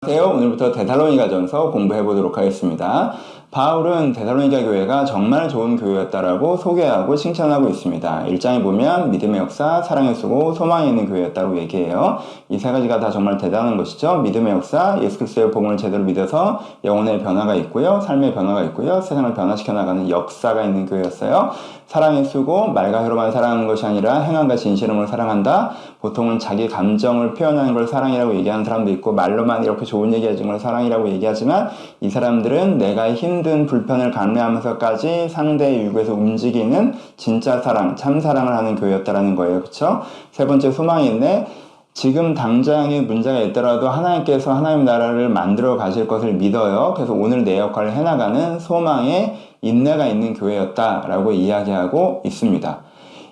안녕하세요. 오늘부터 데살로니가 전서 공부해 보도록 하겠습니다. 바울은 데살로니가 교회가 정말 좋은 교회였다라고 소개하고 칭찬하고 있습니다. 1장에 보면 믿음의 역사, 사랑의 수고, 소망이 있는 교회였다고 얘기해요. 이 세 가지가 다 정말 대단한 것이죠. 믿음의 역사, 예수 그리스도의 복음을 제대로 믿어서 영혼의 변화가 있고요. 삶의 변화가 있고요. 세상을 변화시켜 나가는 역사가 있는 교회였어요. 사랑의 수고, 말과 혀로만 사랑하는 것이 아니라 행함과 진실함으로 사랑한다. 보통은 자기 감정을 표현하는 걸 사랑이라고 얘기하는 사람도 있고, 말로만 이렇게 좋은 얘기 해준 걸 사랑이라고 얘기하지만, 이 사람들은 내가 힘든 불편을 감내하면서까지 상대의 유혹에서 움직이는 진짜 사랑, 참 사랑을 하는 교회였다라는 거예요. 그쵸? 세 번째, 소망이 있네. 지금 당장에 문제가 있더라도 하나님께서 하나님 나라를 만들어 가실 것을 믿어요. 그래서 오늘 내 역할을 해나가는 소망의 인내가 있는 교회였다라고 이야기하고 있습니다.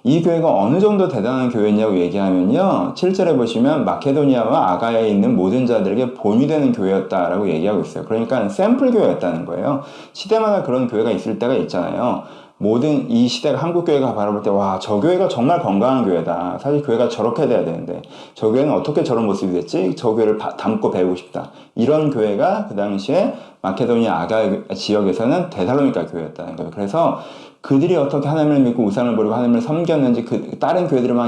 이 교회가 어느 정도 대단한 교회냐고 얘기하면요. 7절에 보시면 마케도니아와 아가야에 있는 모든 자들에게 본이 되는 교회였다라고 얘기하고 있어요. 그러니까 샘플 교회였다는 거예요. 시대마다 그런 교회가 있을 때가 있잖아요. 모든 이 시대가 한국 교회가 바라볼 때 와, 저 교회가 정말 건강한 교회다. 사실 교회가 저렇게 돼야 되는데 저 교회는 어떻게 저런 모습이 됐지? 저 교회를 담고 배우고 싶다. 이런 교회가 그 당시에 마케도니아 아가야 지역에서는 데살로니가 교회였다는 거예요. 그래서 그들이 어떻게 하나님을 믿고 우상을 버리고 하나님을 섬겼는지 그 다른 교회들을 막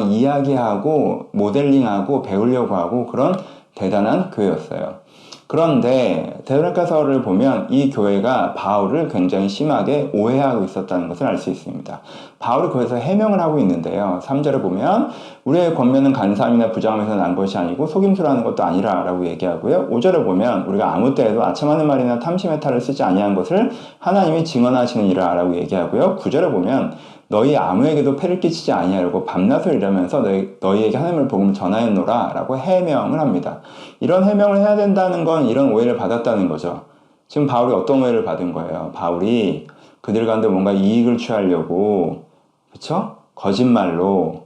이야기하고 모델링하고 배우려고 하고 그런 대단한 교회였어요. 그런데 데살로니가서를 보면 이 교회가 바울을 굉장히 심하게 오해하고 있었다는 것을 알 수 있습니다. 바울이 거기서 해명을 하고 있는데요. 3절에 보면 우리의 권면은 간사함이나 부정함에서 난 것이 아니고 속임수로 하는 것도 아니라 라고 얘기하고요. 5절에 보면 우리가 아무 때에도 아첨하는 말이나 탐심의 탈을 쓰지 아니한 것을 하나님이 증언하시느니라 라고 얘기하고요. 9절에 보면 너희 아무에게도 폐를 끼치지 아니하려고 밤낮을 일하면서 너희에게 하나님의 복음을 전하였노라 라고 해명을 합니다. 이런 해명을 해야 된다는 건 이런 오해를 받았다는 거죠. 지금 바울이 어떤 오해를 받은 거예요? 바울이 그들 가운데 뭔가 이익을 취하려고, 그쵸? 거짓말로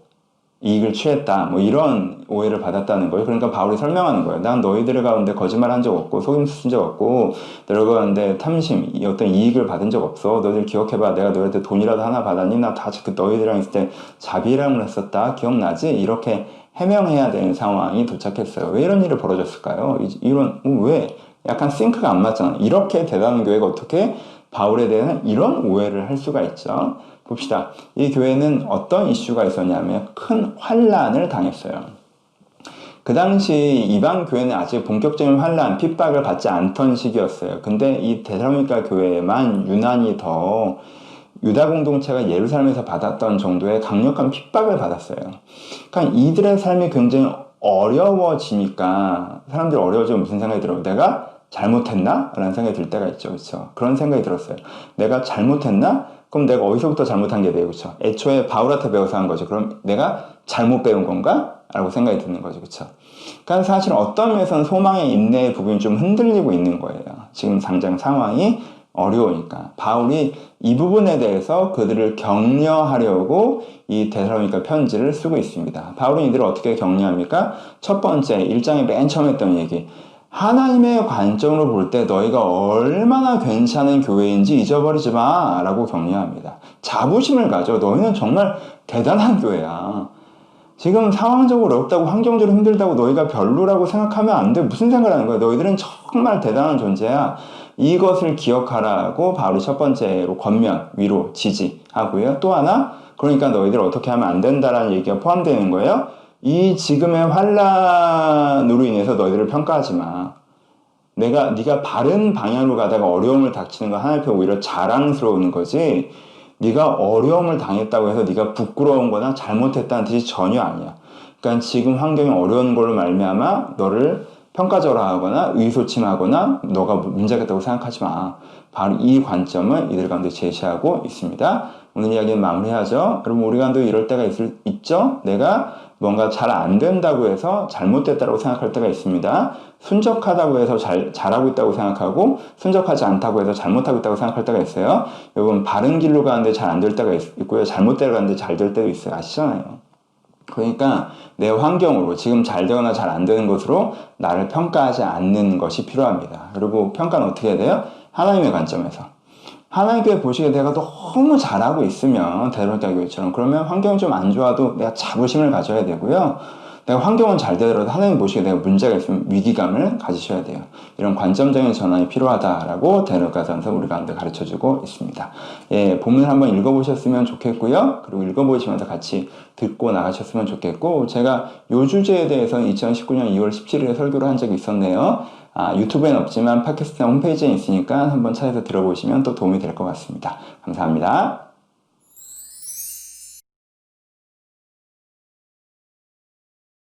이익을 취했다. 뭐 이런 오해를 받았다는 거예요. 그러니까 바울이 설명하는 거예요. 난 너희들 가운데 거짓말 한 적 없고 속임수 쓴 적 없고 너희들 가운데 탐심, 어떤 이익을 받은 적 없어. 너희들 기억해봐. 내가 너희한테 돈이라도 하나 받았니? 나 다 그 너희들이랑 있을 때 자비랑을 했었다. 기억나지? 이렇게 해명해야 되는 상황이 도착했어요. 왜 이런 일이 벌어졌을까요? 왜? 약간 싱크가 안 맞잖아. 이렇게 대단한 교회가 어떻게 바울에 대한 이런 오해를 할 수가 있죠. 봅시다. 이 교회는 어떤 이슈가 있었냐면 큰 환란을 당했어요. 그 당시 이방 교회는 아직 본격적인 환란, 핍박을 받지 않던 시기였어요. 근데 이 데살로니가 교회만 유난히 더 유다 공동체가 예루살렘에서 받았던 정도의 강력한 핍박을 받았어요. 그러니까 이들의 삶이 굉장히 어려워지니까 사람들이 어려워지면 무슨 생각이 들어요? 내가 잘못했나? 라는 생각이 들 때가 있죠. 그렇죠? 그런 생각이 들었어요. 내가 잘못했나? 그럼 내가 어디서부터 잘못한 게 돼요? 그렇죠? 애초에 바울한테 배워서 한 거죠. 그럼 내가 잘못 배운 건가? 라고 생각이 드는 거죠. 그렇죠? 그러니까 사실 어떤 면에서는 소망의 인내의 부분이 좀 흔들리고 있는 거예요. 지금 당장 상황이 어려우니까. 바울이 이 부분에 대해서 그들을 격려하려고 이 데살로니가 편지를 쓰고 있습니다. 바울은 이들을 어떻게 격려합니까? 첫 번째, 1장에 맨 처음 했던 얘기. 하나님의 관점으로 볼 때 너희가 얼마나 괜찮은 교회인지 잊어버리지 마 라고 격려합니다. 자부심을 가져. 너희는 정말 대단한 교회야. 지금 상황적으로 어렵다고 환경적으로 힘들다고 너희가 별로라고 생각하면 안 돼. 무슨 생각을 하는 거야? 너희들은 정말 대단한 존재야. 이것을 기억하라고 바울이 첫 번째로 권면, 위로, 지지하고요. 또 하나, 그러니까 너희들 어떻게 하면 안 된다라는 얘기가 포함되는 거예요. 이 지금의 환란으로 인해서 너희들을 평가하지 마. 네가 바른 방향으로 가다가 어려움을 닥치는 건 하나님 앞에 오히려 자랑스러운 거지. 네가 어려움을 당했다고 해서 네가 부끄러운 거나 잘못했다는 뜻이 전혀 아니야. 그러니까 지금 환경이 어려운 걸로 말미암아 너를 평가절하 하거나 의소침하거나 너가 문제가 있다고 생각하지 마. 바로 이 관점을 이들 가운데 제시하고 있습니다. 오늘 이야기는 마무리하죠. 여러분 우리 가운데 이럴 때가 있죠? 내가 뭔가 잘 안 된다고 해서 잘못됐다고 생각할 때가 있습니다. 순적하다고 해서 잘하고 있다고 생각하고 순적하지 않다고 해서 잘못하고 있다고 생각할 때가 있어요. 여러분 바른 길로 가는데 잘 안 될 때가 있고요. 잘못대로 가는데 잘 될 때도 있어요. 아시잖아요. 그러니까 내 환경으로 지금 잘 되거나 잘 안 되는 것으로 나를 평가하지 않는 것이 필요합니다. 그리고 평가는 어떻게 해야 돼요? 하나님의 관점에서. 하나님께 보시기에 내가 너무 잘하고 있으면 데살로니가 교회처럼 그러면 환경이 좀 안 좋아도 내가 자부심을 가져야 되고요. 내가 환경은 잘 되더라도 하나님 보시기에 내가 문제가 있으면 위기감을 가지셔야 돼요. 이런 관점적인 전환이 필요하다라고 데살로니가전서 우리 가운데 가르쳐주고 있습니다. 예, 본문을 한번 읽어보셨으면 좋겠고요. 그리고 읽어보시면서 같이 듣고 나가셨으면 좋겠고, 제가 이 주제에 대해서는 2019년 2월 17일에 설교를 한 적이 있었네요. 유튜브엔 없지만 팟캐스트나 홈페이지에 있으니까 한번 찾아서 들어보시면 또 도움이 될 것 같습니다. 감사합니다.